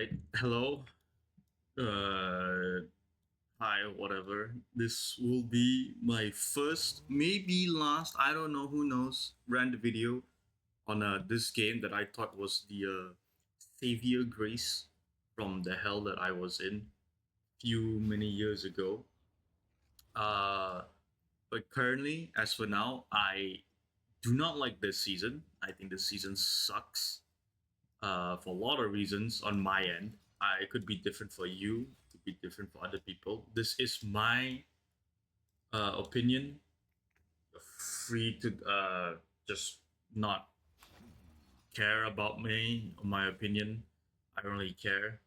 right. Hello. Uh, Hi. Whatever. This will be my first, maybe last. I don't know. Who knows? Rant video on this game that I thought was the savior grace from the hell that I was in few many years ago. Uh, but currently, as for now, I do not like this season. I think this season sucks. For a lot of reasons on my end. It could be different for you, it could be different for other people. This is my opinion. You're free to just not care about me or my opinion. I don't really care,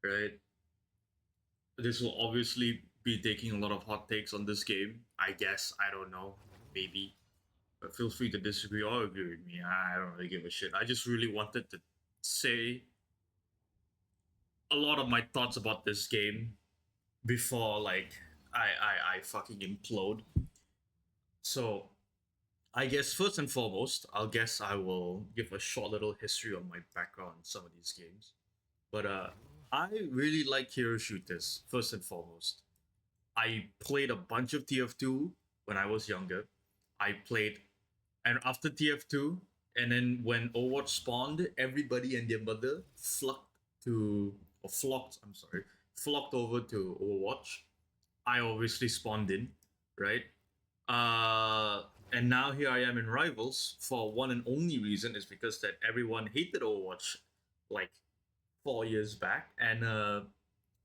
right? This will obviously be taking a lot of hot takes on this game. I guess. I don't know. Maybe. But feel free to disagree or agree with me. I don't really give a shit. I just really wanted to say a lot of my thoughts about this game before I fucking implode. So I guess first and foremost, I will give a short little history of my background in some of these games. But I really like hero shooters, first and foremost. I played a bunch of TF2 when I was younger. I played and after TF2, and then when Overwatch spawned, everybody and their mother flocked over to Overwatch. I obviously spawned in, right? And now here I am in Rivals for one and only reason is because that everyone hated Overwatch like 4 years back, and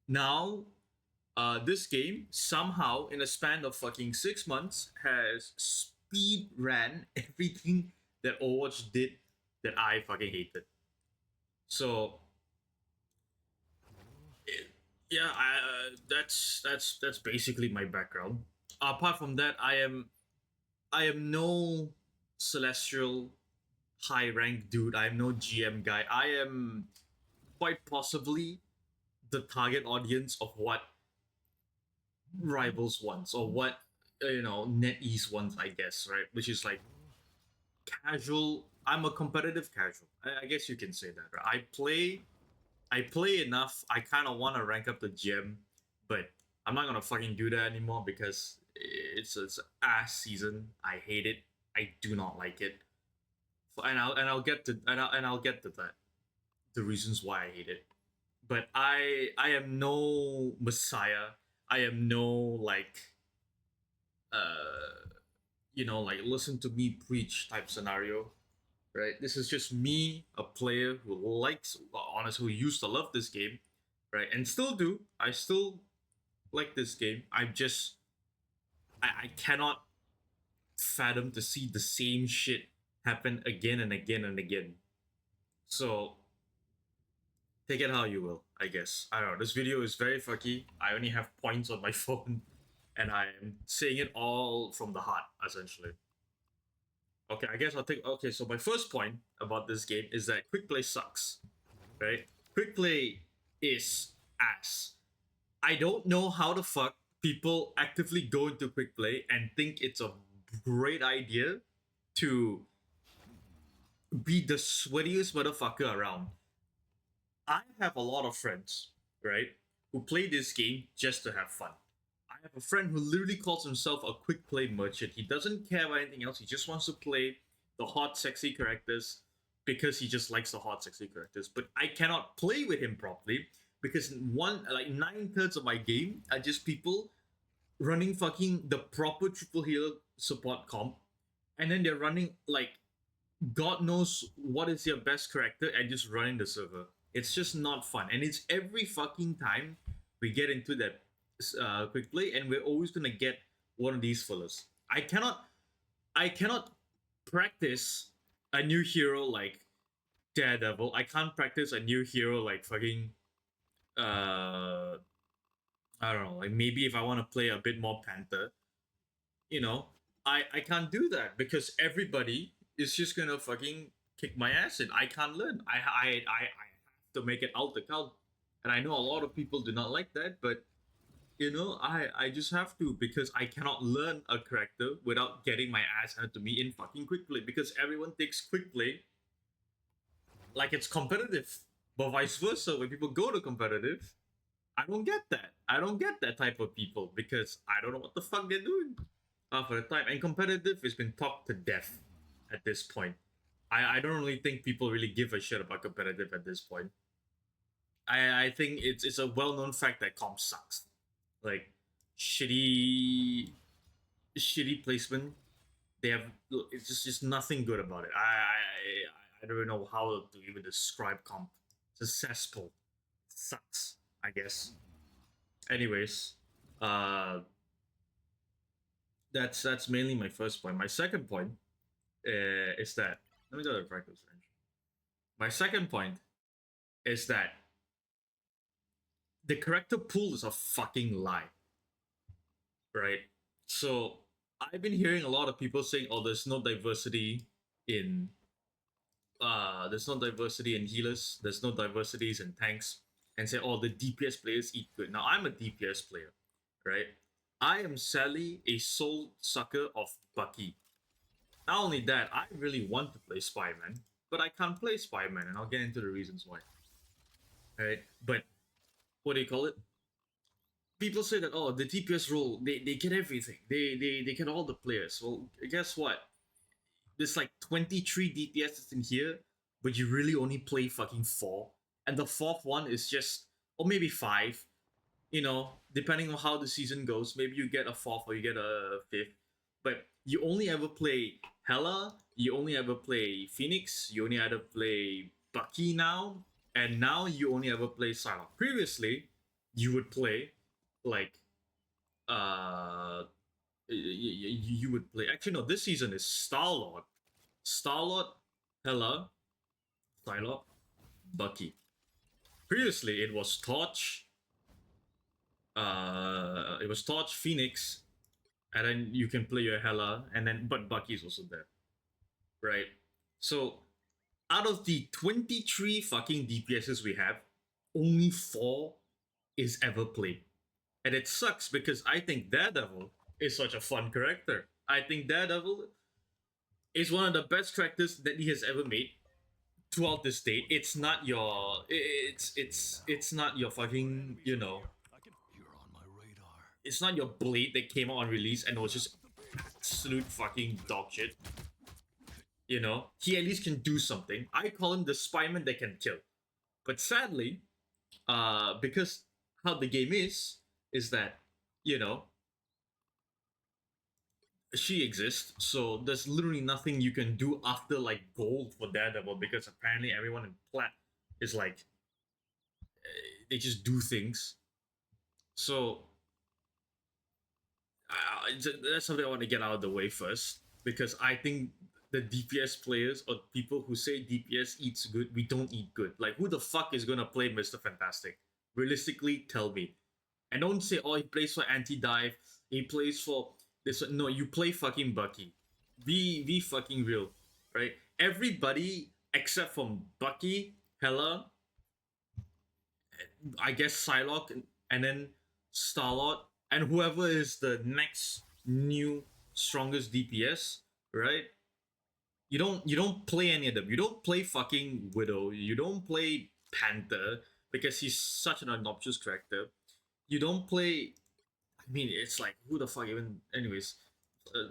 now this game somehow in a span of fucking 6 months has speed ran everything that Overwatch did that I fucking hated. So yeah, that's basically my background. Apart from that, I am no celestial high rank dude. I am no GM guy. I am quite possibly the target audience of what Rivals wants or what NetEase wants, I guess, right? Which is like casual. I'm a competitive casual. I guess you can say that. Right? I play enough. I kind of want to rank up the gym, but I'm not gonna fucking do that anymore because it's ass season. I hate it. I do not like it. And I'll get to and I'll get to that. The reasons why I hate it. But I am no messiah. I am no uh like listen to me preach type scenario, right? This is just me, a player who likes, honestly, who used to love this game, right, and still do. I still like this game. I cannot fathom to see the same shit happen again and again and again. So take it how you will. I guess I don't know. This video is very fucky. I only have points on my phone, and I am saying it all from the heart, essentially. Okay, I guess I'll take. Okay, so my first point about this game is that quick play sucks, right? Quick play is ass. I don't know how the fuck people actively go into quick play and think it's a great idea to be the sweatiest motherfucker around. I have a lot of friends, right, who play this game just to have fun. I have a friend who literally calls himself a quick play merchant. He doesn't care about anything else. He just wants to play the hot, sexy characters because he just likes the hot, sexy characters. But I cannot play with him properly because 9/3 of my game are just people running fucking the proper triple healer support comp, and then they're running like God knows what is your best character and just running the server. It's just not fun, and it's every fucking time we get into that quick play, and we're always gonna get one of these fellas. I cannot practice a new hero like Daredevil. I can't practice a new hero like fucking uh I don't know, like maybe if I want to play a bit more Panther, you know, I can't do that because everybody is just gonna fucking kick my ass in. I can't learn. I have to make it out the count, and I know a lot of people do not like that, but I just have to because I cannot learn a character without getting my ass handed to me in fucking quick play because everyone takes quick play like it's competitive. But vice versa, when people go to competitive, I don't get that. I don't get that type of people because I don't know what the fuck they're doing for the time. And competitive has been talked to death at this point. I don't really think people really give a shit about competitive at this point. I think it's a well known fact that comp sucks. Like shitty shitty placement. They have it's just nothing good about it. I don't know how to even describe comp. It's a cesspool. It sucks, I guess. Anyways, uh, that's mainly my first point. My second point is that let me go to the practice range. My second point is that the character pool is a fucking lie, right? So I've been hearing a lot of people saying, "Oh, in there's no diversity in healers, there's no diversities in tanks," and say, "Oh, the DPS players eat good." Now I'm a DPS player, right? I am sadly a soul sucker of Bucky. Not only that, I really want to play Spider-Man, but I can't play Spider-Man, and I'll get into the reasons why. Right? But what do you call it? People say that the DPS role they get everything. They get all the players. Well, guess what? There's like 23 DPSs in here, but you really only play fucking four. And the fourth one is just or maybe five, depending on how the season goes, maybe you get a fourth or you get a fifth. But you only ever play Hela, you only ever play Phoenix, you only ever play Bucky now, and now you only ever play Psylocke. Previously, you would play like uh you would play actually no, this season is Star Lord, Hela, Psylocke, Bucky. Previously it was Torch, Phoenix, and then you can play your Hela, and then but Bucky's also there, right? So out of the 23 fucking DPSs we have, only four is ever played, and it sucks because I think Daredevil is such a fun character. I think Daredevil is one of the best characters that he has ever made throughout this date. It's not your fucking it's not your Blade that came out on release and was just absolute fucking dog shit. He at least can do something. I call him the Spider-Man that can kill. But sadly, because how the game is that you know she exists, so there's literally nothing you can do after like gold for Daredevil because apparently everyone in plat is like they just do things. So that's something I want to get out of the way first because I think the DPS players or people who say DPS eats good, we don't eat good. Like, who the fuck is gonna play Mr. Fantastic? Realistically, tell me. And don't say, oh, he plays for anti dive, he plays for this. No, you play fucking Bucky. Be fucking real, right? Everybody except from Bucky, Hela, I guess Psylocke, and then Starlord, and whoever is the next new strongest DPS, right? You don't play any of them. You don't play fucking Widow. You don't play Panther because he's such an obnoxious character. You don't play. I mean, it's like who the fuck even. Anyways,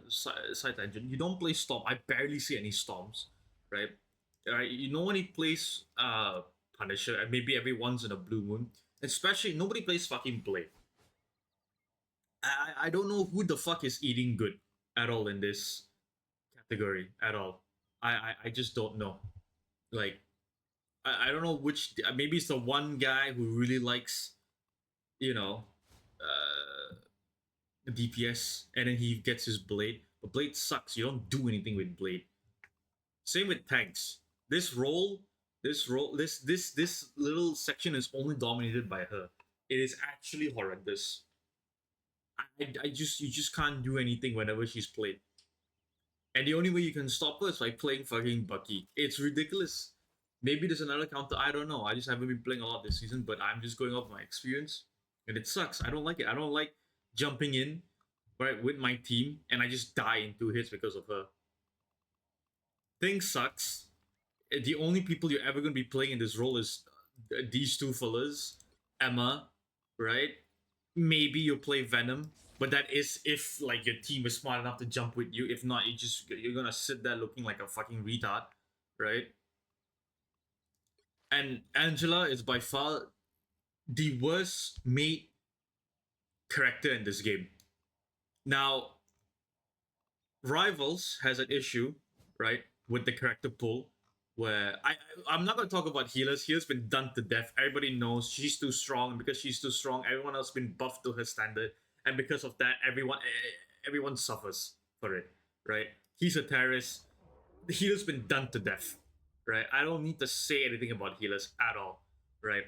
side tangent. You don't play Storm. I barely see any Storms, right? Right. You know when he plays Punisher, and maybe every once in a blue moon. Especially nobody plays fucking Blade. I don't know who the fuck is eating good at all in this category at all. I just don't know. Like I don't know which. Maybe it's the one guy who really likes you know DPS, and then he gets his Blade. But Blade sucks. You don't do anything with Blade. Same with tanks. This role, this little section is only dominated by her. It is actually horrendous. I just you just can't do anything whenever she's played. And the only way you can stop her is by playing fucking Bucky. It's ridiculous. Maybe there's another counter. I don't know. I just haven't been playing a lot this season, but I'm just going off my experience, and it sucks. I don't like it. I don't like jumping in right with my team, and I just die in 2 hits because of her. Thing sucks. The only people you're ever going to be playing in this role is these two fillers, Emma, right? Maybe you play Venom, but that is if like your team is smart enough to jump with you. If not, you're gonna sit there looking like a fucking retard, right? And Angela is by far the worst made character in this game. Now, Rivals has an issue, right, with the character pool, where I'm not gonna talk about healers. Healers been done to death. Everybody knows she's too strong, and because she's too strong, everyone else been buffed to her standard, and because of that, everyone suffers for it, right? He's a terrorist. The healer's been done to death, right? I don't need to say anything about healers at all, right?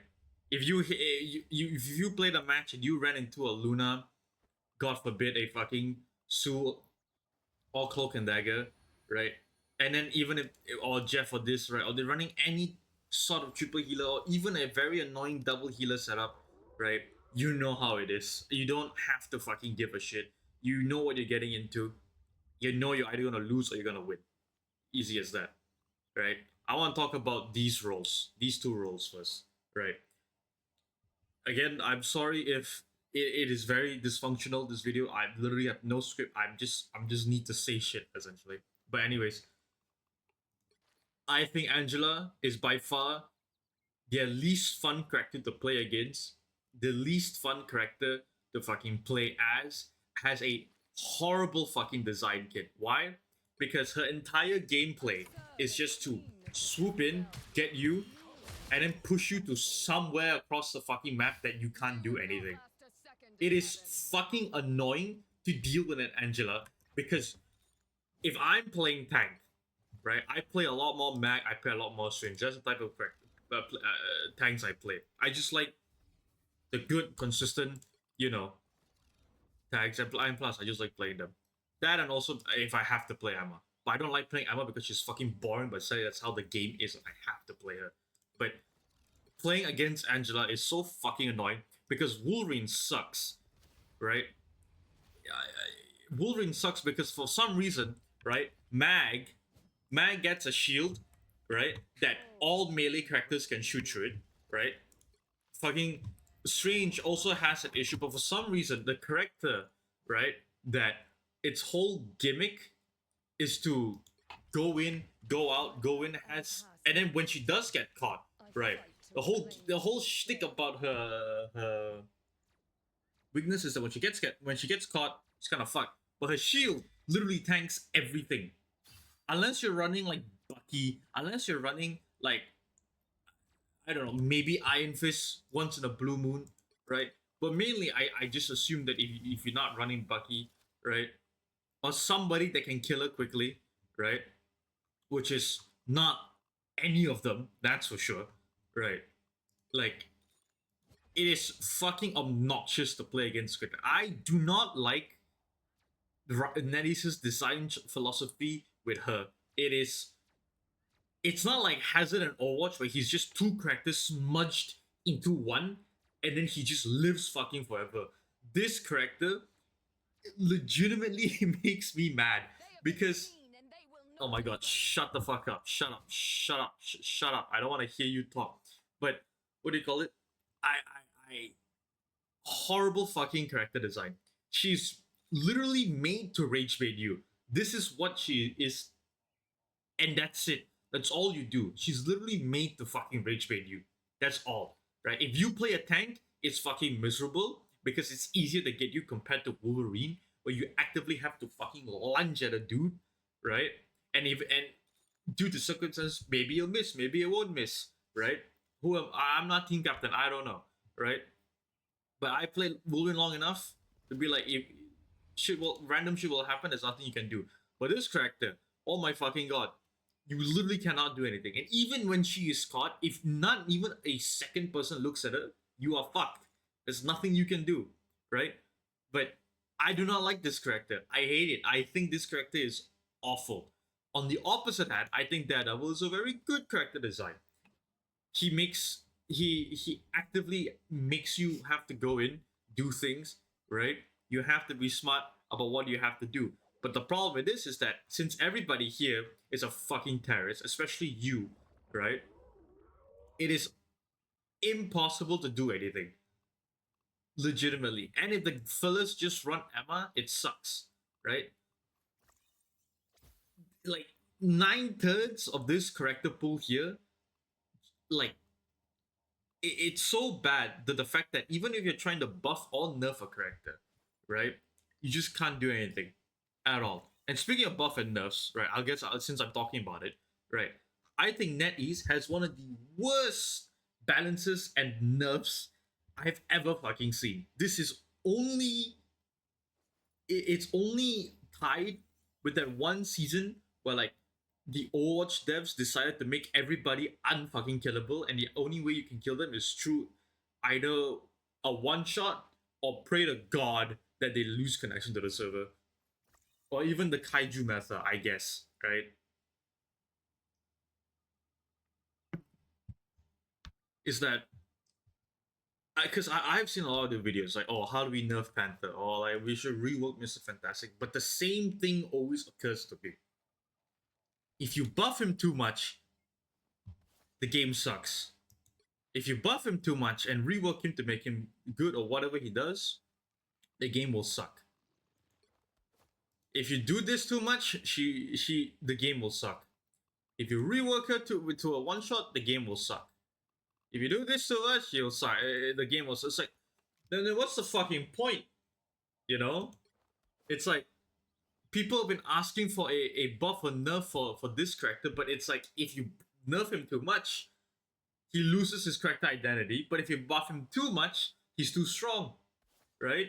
If you played a match and you ran into a Luna, God forbid, a fucking Sue or Cloak and Dagger, right? And then even if or Jeff or this, right, or they're running any sort of triple healer or even a very annoying double healer setup, right? You know how it is. You don't have to fucking give a shit. You know what you're getting into. You know you're either gonna lose or you're gonna win. Easy as that, right? I want to talk about these roles, these two roles first, right? Again, I'm sorry if it is very dysfunctional. This video, I literally have no script. I'm just need to say shit essentially. But anyways, I think Angela is by far their least fun character to play against, the least fun character to fucking play as, has a horrible fucking design kit. Why? Because her entire gameplay is just to swoop in, get you, and then push you to somewhere across the fucking map that you can't do anything. It is fucking annoying to deal with an Angela because if I'm playing tank, right, I play a lot more mag, I play a lot more strange. That's the type of tanks I play. I just like the good, consistent, you know, tags. And plus, I just like playing them. That and also if I have to play Emma. But I don't like playing Emma because she's fucking boring, but say that's how the game is and I have to play her. But playing against Angela is so fucking annoying because Wolverine sucks, right? Wolverine sucks because for some reason, right, Mag gets a shield, right, that all melee characters can shoot through it, right? Fucking Strange also has an issue, but for some reason, the character, right, that its whole gimmick is to go in, go out, go in, has, and then when she does get caught, right, the whole shtick about her weakness is that when she gets caught, she's kind of fucked. But her shield literally tanks everything, unless you're running like Bucky, unless you're running like I don't know, maybe Iron Fist once in a blue moon, right? But mainly, I just assume that if you're not running Bucky, right, or somebody that can kill her quickly, right, which is not any of them, that's for sure, right? Like it is fucking obnoxious to play against Squid. I do not like Nettie's design philosophy with her. It's not like Hazard and Overwatch where he's just two characters smudged into one and then he just lives fucking forever. This character legitimately makes me mad because oh my god, shut the fuck up. Shut up. Shut up. Shut up. I don't want to hear you talk. But what do you call it? I horrible fucking character design. She's literally made to rage bait you. This is what she is, and that's it. That's all you do. She's literally made to fucking rage bait you. That's all, right? If you play a tank, it's fucking miserable because it's easier to get you compared to Wolverine, where you actively have to fucking lunge at a dude, right? And due to circumstances, maybe you'll miss, maybe you won't miss, right? I'm not team captain. I don't know, right? But I played Wolverine long enough to be like, if random shit will happen, there's nothing you can do. But this character, oh my fucking god, you literally cannot do anything. And even when she is caught, if not even a second person looks at her, you are fucked. There's nothing you can do, right? But I do not like this character. I hate it. I think this character is awful. On the opposite hand, I think Daredevil is a very good character design. He actively makes you have to go in, do things, right? You have to be smart about what you have to do. But the problem with this is that since everybody here is a fucking terrorist, especially you, right? It is impossible to do anything. Legitimately. And if the fellas just run Emma, it sucks. Right? Like 9/3 of this character pool here, like it's so bad that the fact that even if you're trying to buff or nerf a character, right, you just can't do anything at all. And speaking of buff and nerfs, right, I'll guess since I'm talking about it, right, I think NetEase has one of the worst balances and nerfs I've ever fucking seen. This is only it's only tied with that one season where like the Overwatch devs decided to make everybody unfucking killable, and the only way you can kill them is through either a one shot or pray to God that they lose connection to the server, or even the kaiju method, I guess, right? Is that because I've seen a lot of the videos like, oh, how do we nerf Panther, or like we should rework Mr. Fantastic, but the same thing always occurs to me. If you buff him too much, the game sucks. If you buff him too much and rework him to make him good or whatever he does, the game will suck. If you do this too much, the game will suck. If you rework her to a one shot, the game will suck. If you do this too much, you'll suck. The game will suck. It's like, then what's the fucking point? You know, it's like people have been asking for a buff or nerf for this character, but it's like if you nerf him too much, he loses his character identity. But if you buff him too much, he's too strong, right?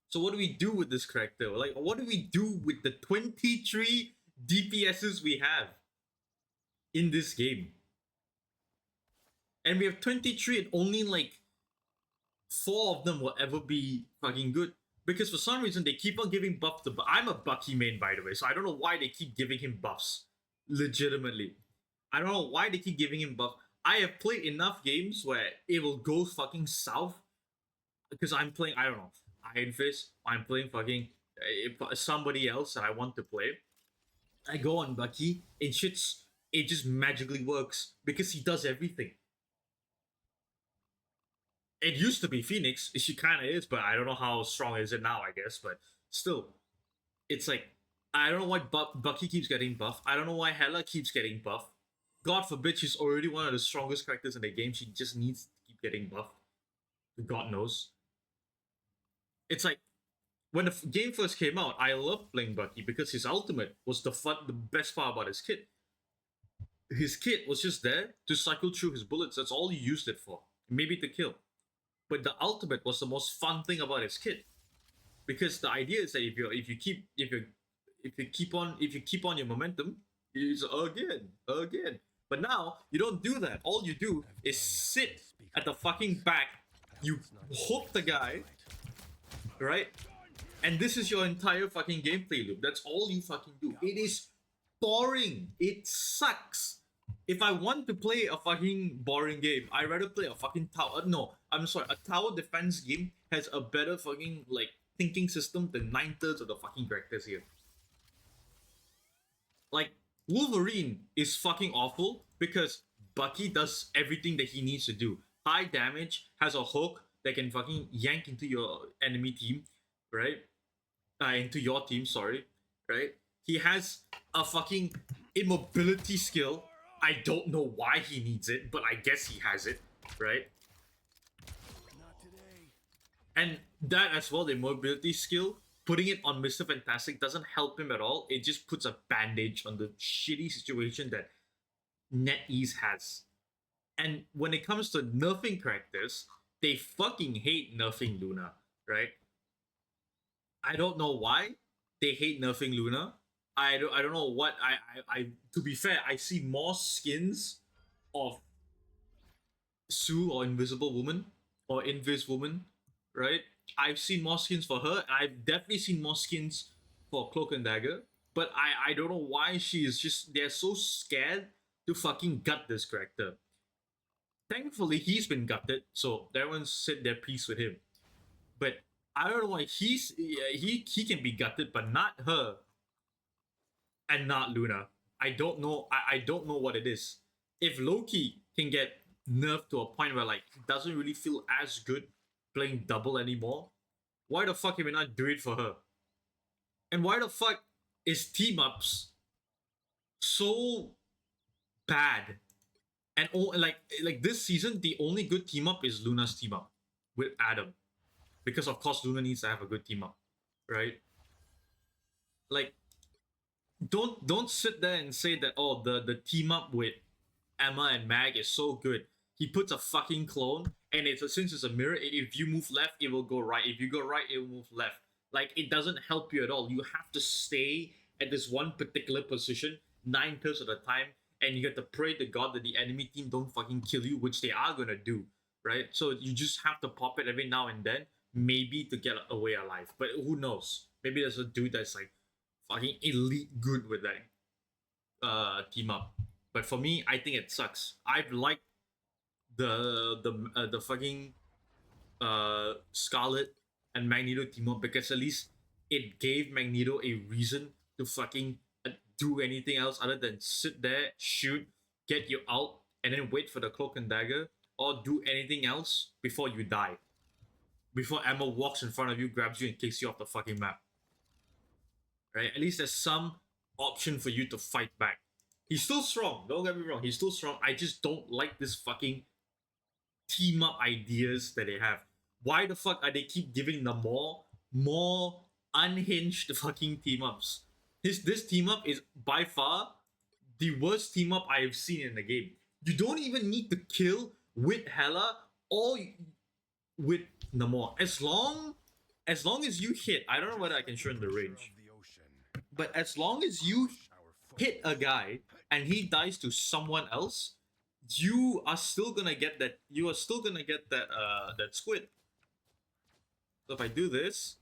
So what do we do with this character? Like, what do we do with the 23 DPSs we have in this game? And we have 23 and only like 4 of them will ever be fucking good. Because for some reason they keep on giving buffs to I'm a Bucky main, by the way, so I don't know why they keep giving him buffs. Legitimately. I don't know why they keep giving him buff. I have played enough games where it will go fucking south because I'm playing, I don't know, Iron Fist, I'm playing fucking somebody else that I want to play. I go on Bucky, it just magically works because he does everything. It used to be Phoenix, she kind of is, but I don't know how strong is it now, I guess, but still, it's like, I don't know why Bucky keeps getting buffed. I don't know why Hela keeps getting buffed. God forbid she's already one of the strongest characters in the game. She just needs to keep getting buffed. God knows. It's like when the game first came out, I loved playing Bucky because his ultimate was the best part about his kit. His kit was just there to cycle through his bullets. That's all you used it for. Maybe to kill. But the ultimate was the most fun thing about his kit. Because the idea is that if you keep on your momentum, it's again. But now you don't do that. All you do is sit at the fucking back. You hook the guy, right? And this is your entire fucking gameplay loop. That's all you fucking do. It is boring. It sucks. If I want to play a fucking boring game, I'd rather play a fucking tower. No, I'm sorry. A tower defense game has a better fucking like thinking system than 9/3 of the fucking characters here. Like Wolverine is fucking awful because Bucky does everything that he needs to do. High damage, has a hook that can fucking yank into your enemy team, right? Into your team, sorry, right? He has a fucking immobility skill. I don't know why he needs it, but I guess he has it, right? And that as well, the mobility skill, putting it on Mr. Fantastic doesn't help him at all. It just puts a bandage on the shitty situation that NetEase has. And when it comes to nerfing characters, they fucking hate nerfing Luna, right? I don't know why they hate nerfing Luna. I don't know what I to be fair, I see more skins of Sue or Invisible Woman or Invis Woman, right? I've seen more skins for her. I've definitely seen more skins for Cloak and Dagger, but I don't know why she is just they're so scared to fucking gut this character. Thankfully, he's been gutted, so everyone said their piece with him. But I don't know why he can be gutted, but not her and not Luna. I don't know. I don't know what it is. If Loki can get nerfed to a point where like it doesn't really feel as good playing double anymore. Why the fuck can we not do it for her? And why the fuck is team ups so bad? And like this season, the only good team up is Luna's team up with Adam, because of course Luna needs to have a good team up, right? Like don't sit there and say that oh the team up with Emma and Mag is so good. He puts a fucking clone, and since it's a mirror, if you move left, it will go right. If you go right, it will move left. Like it doesn't help you at all. You have to stay at this one particular position 9 turns of the time, and you have to pray to God that the enemy team don't fucking kill you, which they are gonna do, right? So you just have to pop it every now and then, maybe to get away alive. But who knows? Maybe there's a dude that's like fucking elite good with that team up. But for me, I think it sucks. I've liked the fucking Scarlet and Magneto team up because at least it gave Magneto a reason to fucking do anything else other than sit there, shoot, get you out, and then wait for the cloak and dagger, or do anything else before you die. Before Emma walks in front of you, grabs you, and kicks you off the fucking map. Right? At least there's some option for you to fight back. He's still strong. Don't get me wrong. He's still strong. I just don't like this fucking team up ideas that they have. Why the fuck are they keep giving them more unhinged fucking team ups? This team up is by far the worst team up I have seen in the game. You don't even need to kill with Hela or with Namor. As long as you hit, I don't know whether I can show in the range, but as long as you hit a guy and he dies to someone else, you are still gonna get that. You are still gonna get that squid. So if I do this,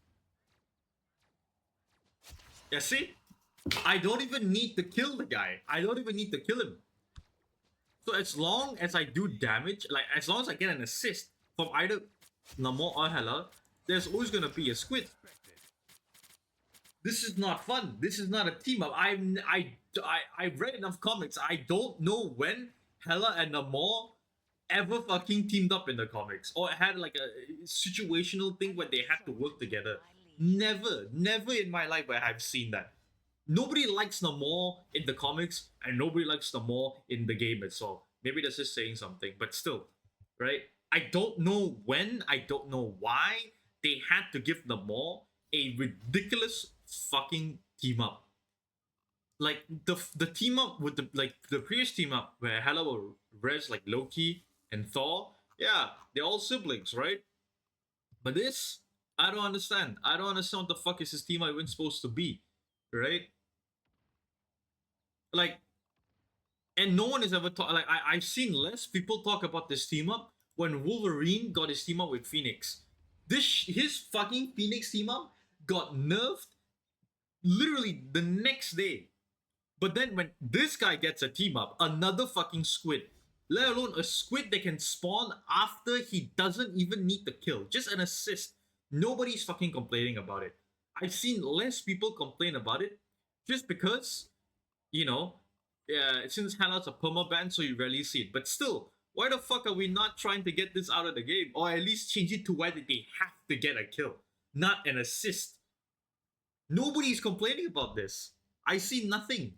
yeah, see, I don't even need to kill the guy. I don't even need to kill him. So as long as I do damage, like as long as I get an assist from either Namor or Hela, there's always gonna be a squid. This is not fun. This is not a team up. I've read enough comics. I don't know when Hela and Namor ever fucking teamed up in the comics or had like a situational thing where they had to work together. Never in my life where I've seen that. Nobody likes Namor in the comics and nobody likes Namor in the game itself. Maybe that's just saying something, but still, right? I don't know when, I don't know why they had to give Namor a ridiculous fucking team up. Like the team up with the previous team up where Hela will res like Loki and Thor, yeah, they're all siblings, right? But this, I don't understand. I don't understand what the fuck is this team up even supposed to be, right? Like, and no one has ever talked. Like, I've seen less people talk about this team up when Wolverine got his team up with Phoenix. His fucking Phoenix team up got nerfed literally the next day. But then when this guy gets a team up, another fucking squid, let alone a squid that can spawn after he doesn't even need to kill, just an assist. Nobody's fucking complaining about it. I've seen less people complain about it just because, you know, yeah, since Hela's a permaban, so you rarely see it. But still, why the fuck are we not trying to get this out of the game? Or at least change it to where they have to get a kill, not an assist. Nobody's complaining about this. I see nothing.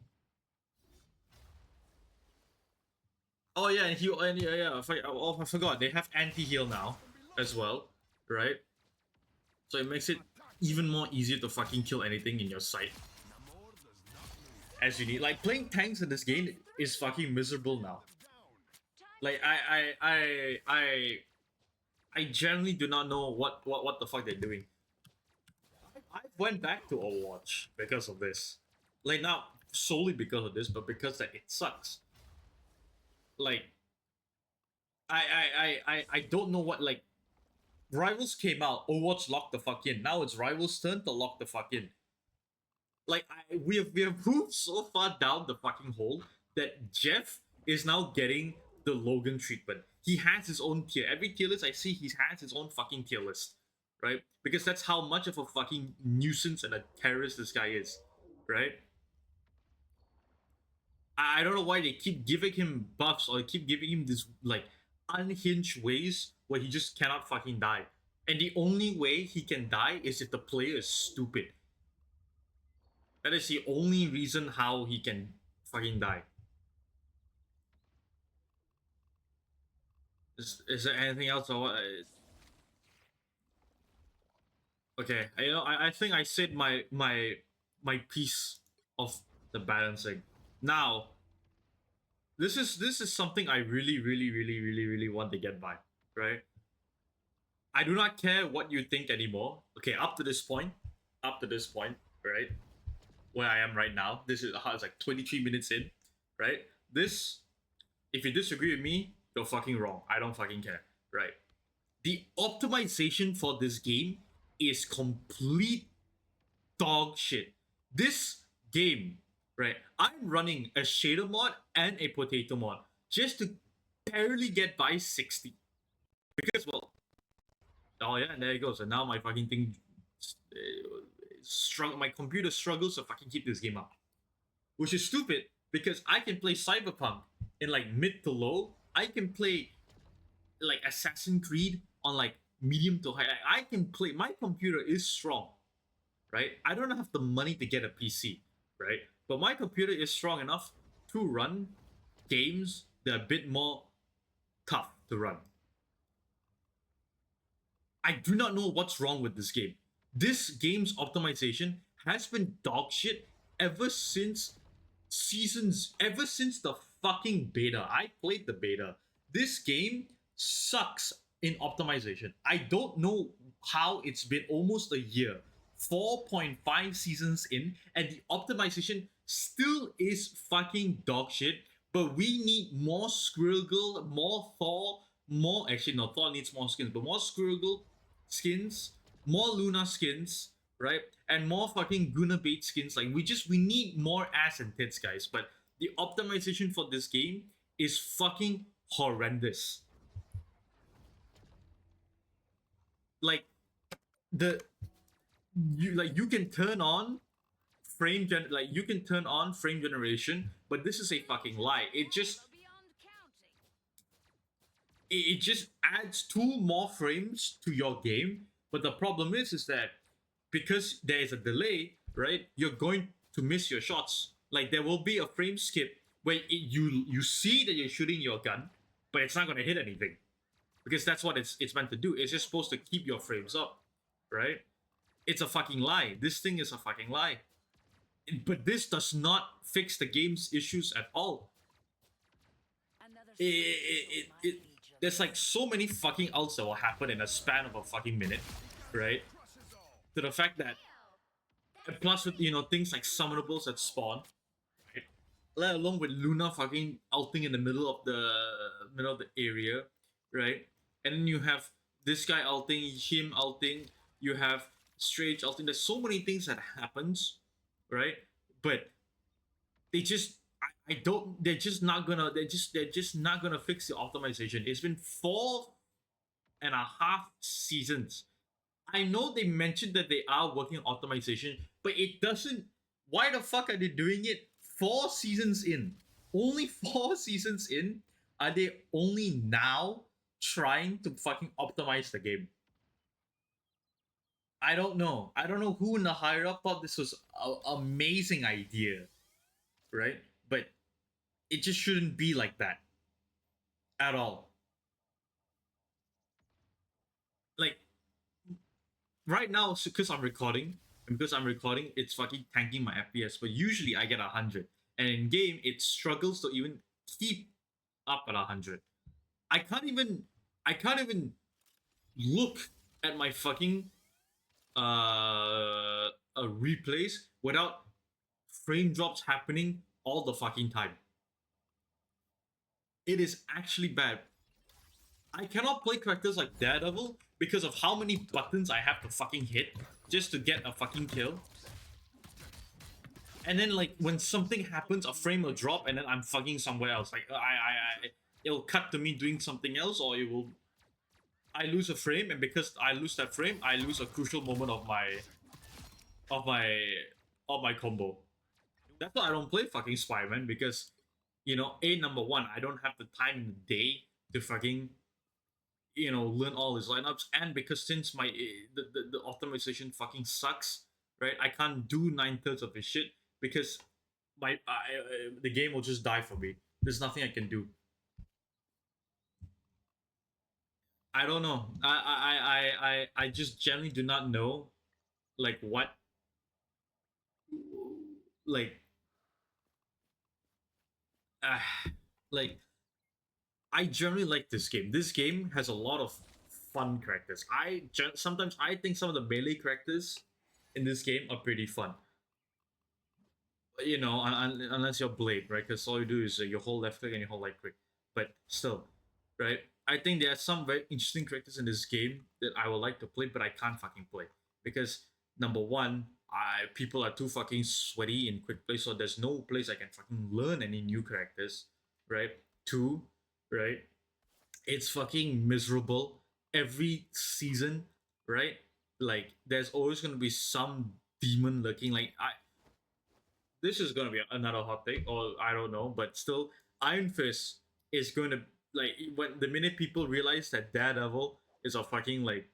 Oh yeah, and yeah. I forgot they have anti-heal now as well, right? So it makes it even more easier to fucking kill anything in your sight. As you need, like playing tanks in this game is fucking miserable now. Like I generally do not know what the fuck they're doing. I went back to Overwatch because of this. Like not solely because of this, but because that it sucks. Like I don't know what like Rivals came out, Overwatch locked the fuck in. Now it's Rivals' turn to lock the fuck in. Like we have moved so far down the fucking hole that Jeff is now getting the Logan treatment. He has his own tier. Every tier list I see, he has his own fucking tier list, right? Because that's how much of a fucking nuisance and a terrorist this guy is, right? I don't know why they keep giving him buffs or keep giving him this like unhinged ways where he just cannot fucking die. And the only way he can die is if the player is stupid. That is the only reason how he can fucking die. Is there anything else or what? Okay, I think I said my piece of the balancing. Now, this is something I really want to get by, right? I do not care what you think anymore. Okay, up to this point, right? Where I am right now, this is it's like 23 minutes in, right? This, if you disagree with me, you're fucking wrong. I don't fucking care, right? The optimization for this game is complete dog shit. This game, right? I'm running a shader mod and a potato mod just to barely get by 60. Because, well, oh yeah, and there it goes. And now my fucking thing, my computer struggles to fucking keep this game up. Which is stupid because I can play Cyberpunk in like mid to low. I can play like Assassin's Creed on like medium to high. I can play. My computer is strong, right? I don't have the money to get a PC, right? But my computer is strong enough to run games that are a bit more tough to run. I do not know what's wrong with this game. This game's optimization has been dog shit ever since ever since the fucking beta. I played the beta. This game sucks in optimization. I don't know how it's been almost a year, 4.5 seasons in, and the optimization still is fucking dog shit. But we need more Squirrel Girl, more Thor, more actually no, Thor needs more skins, but more Squirrel Girl skins, more Luna skins, right? And more fucking Guna bait skins. Like we need more ass and tits, guys. But the optimization for this game is fucking horrendous. Like the you can turn on you can turn on frame generation, but this is a fucking lie. It just adds two more frames to your game. But the problem is that because there is a delay, right? You're going to miss your shots. Like there will be a frame skip where you see that you're shooting your gun, but it's not going to hit anything because that's what it's meant to do. It's just supposed to keep your frames up, right? It's a fucking lie. This thing is a fucking lie. But this does not fix the game's issues at all. It there's like so many fucking ults that will happen in a span of a fucking minute, right? To the fact that, and plus with things like summonables that spawn, right? Let alone with Luna fucking ulting in the middle of the area, right? And then you have this guy ulting, him ulting, you have Strange ulting. There's so many things that happens, right? But they just I don't they're just not gonna fix the optimization. It's been 4.5 seasons. I know they mentioned that they are working on optimization, but it doesn't. Why the fuck are they doing it 4 seasons in? Only 4 seasons in are they only now trying to fucking optimize the game? I don't know. I don't know who in the higher up thought this was an amazing idea, right? But it just shouldn't be like that at all. Like right now, because I'm recording, and because I'm recording, it's fucking tanking my FPS. But usually I get 100, and in game it struggles to even keep up at 100. I can't even I can't even look at my fucking replays without frame drops happening all the fucking time. It is actually bad. I cannot play characters like Daredevil because of how many buttons I have to fucking hit just to get a fucking kill. And then like when something happens, a frame will drop, and then I'm fucking somewhere else. Like it'll cut to me doing something else, or I lose a frame, and because I lose that frame, I lose a crucial moment of my of my combo. That's why I don't play fucking Spider-Man because, number one, I don't have the time in the day to fucking learn all his lineups. And because since the optimization fucking sucks, right? I can't do 9/3 of his shit because the game will just die for me. There's nothing I can do. I don't know. I just generally do not know like what like uh, like I generally like this game. This game has a lot of fun characters. Sometimes I think some of the melee characters in this game are pretty fun. Unless you're Blade, right? Because all you do is you hold left click and you hold right click. But still, right? I think there are some very interesting characters in this game that I would like to play, but I can't fucking play because number one, people are too fucking sweaty in quick play, so there's no place I can fucking learn any new characters, right? Two, right? It's fucking miserable every season, right? Like there's always gonna be some demon lurking. Like I this is gonna be another hot take, or I don't know, but still, Iron Fist is going to like when the minute people realize that Daredevil is a fucking like,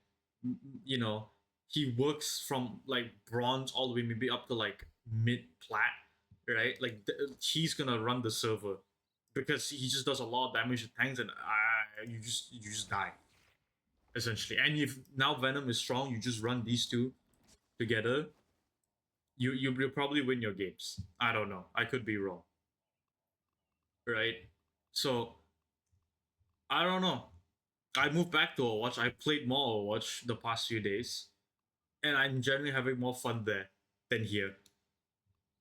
you know, he works from like bronze all the way maybe up to like mid plat, right? Like he's gonna run the server because he just does a lot of damage to tanks, and you just die essentially. And if now Venom is strong, you just run these two together, you'll probably win your games. I don't know. I could be wrong, right? So I don't know. I moved back to Overwatch. I played more Overwatch the past few days, and I'm generally having more fun there than here.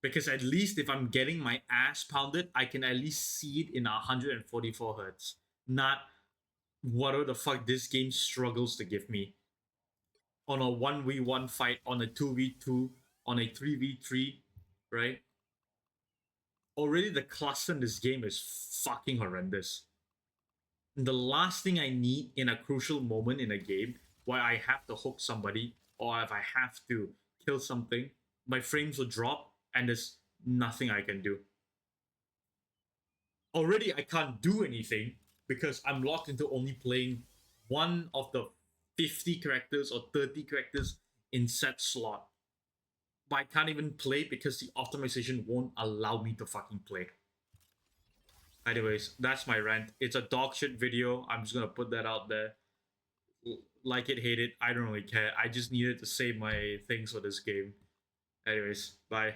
Because at least if I'm getting my ass pounded, I can at least see it in 144 hertz, not whatever the fuck this game struggles to give me on a 1v1 fight, on a 2v2, on a 3v3, right? Already the cluster in this game is fucking horrendous. The last thing I need in a crucial moment in a game where I have to hook somebody or if I have to kill something, my frames will drop and there's nothing I can do. Already I can't do anything because I'm locked into only playing one of the 50 characters or 30 characters in set slot. But I can't even play because the optimization won't allow me to fucking play. Anyways, that's my rant. It's a dog shit video. I'm just gonna put that out there. Like it, hate it, I don't really care. I just needed to say my things for this game. Anyways, bye.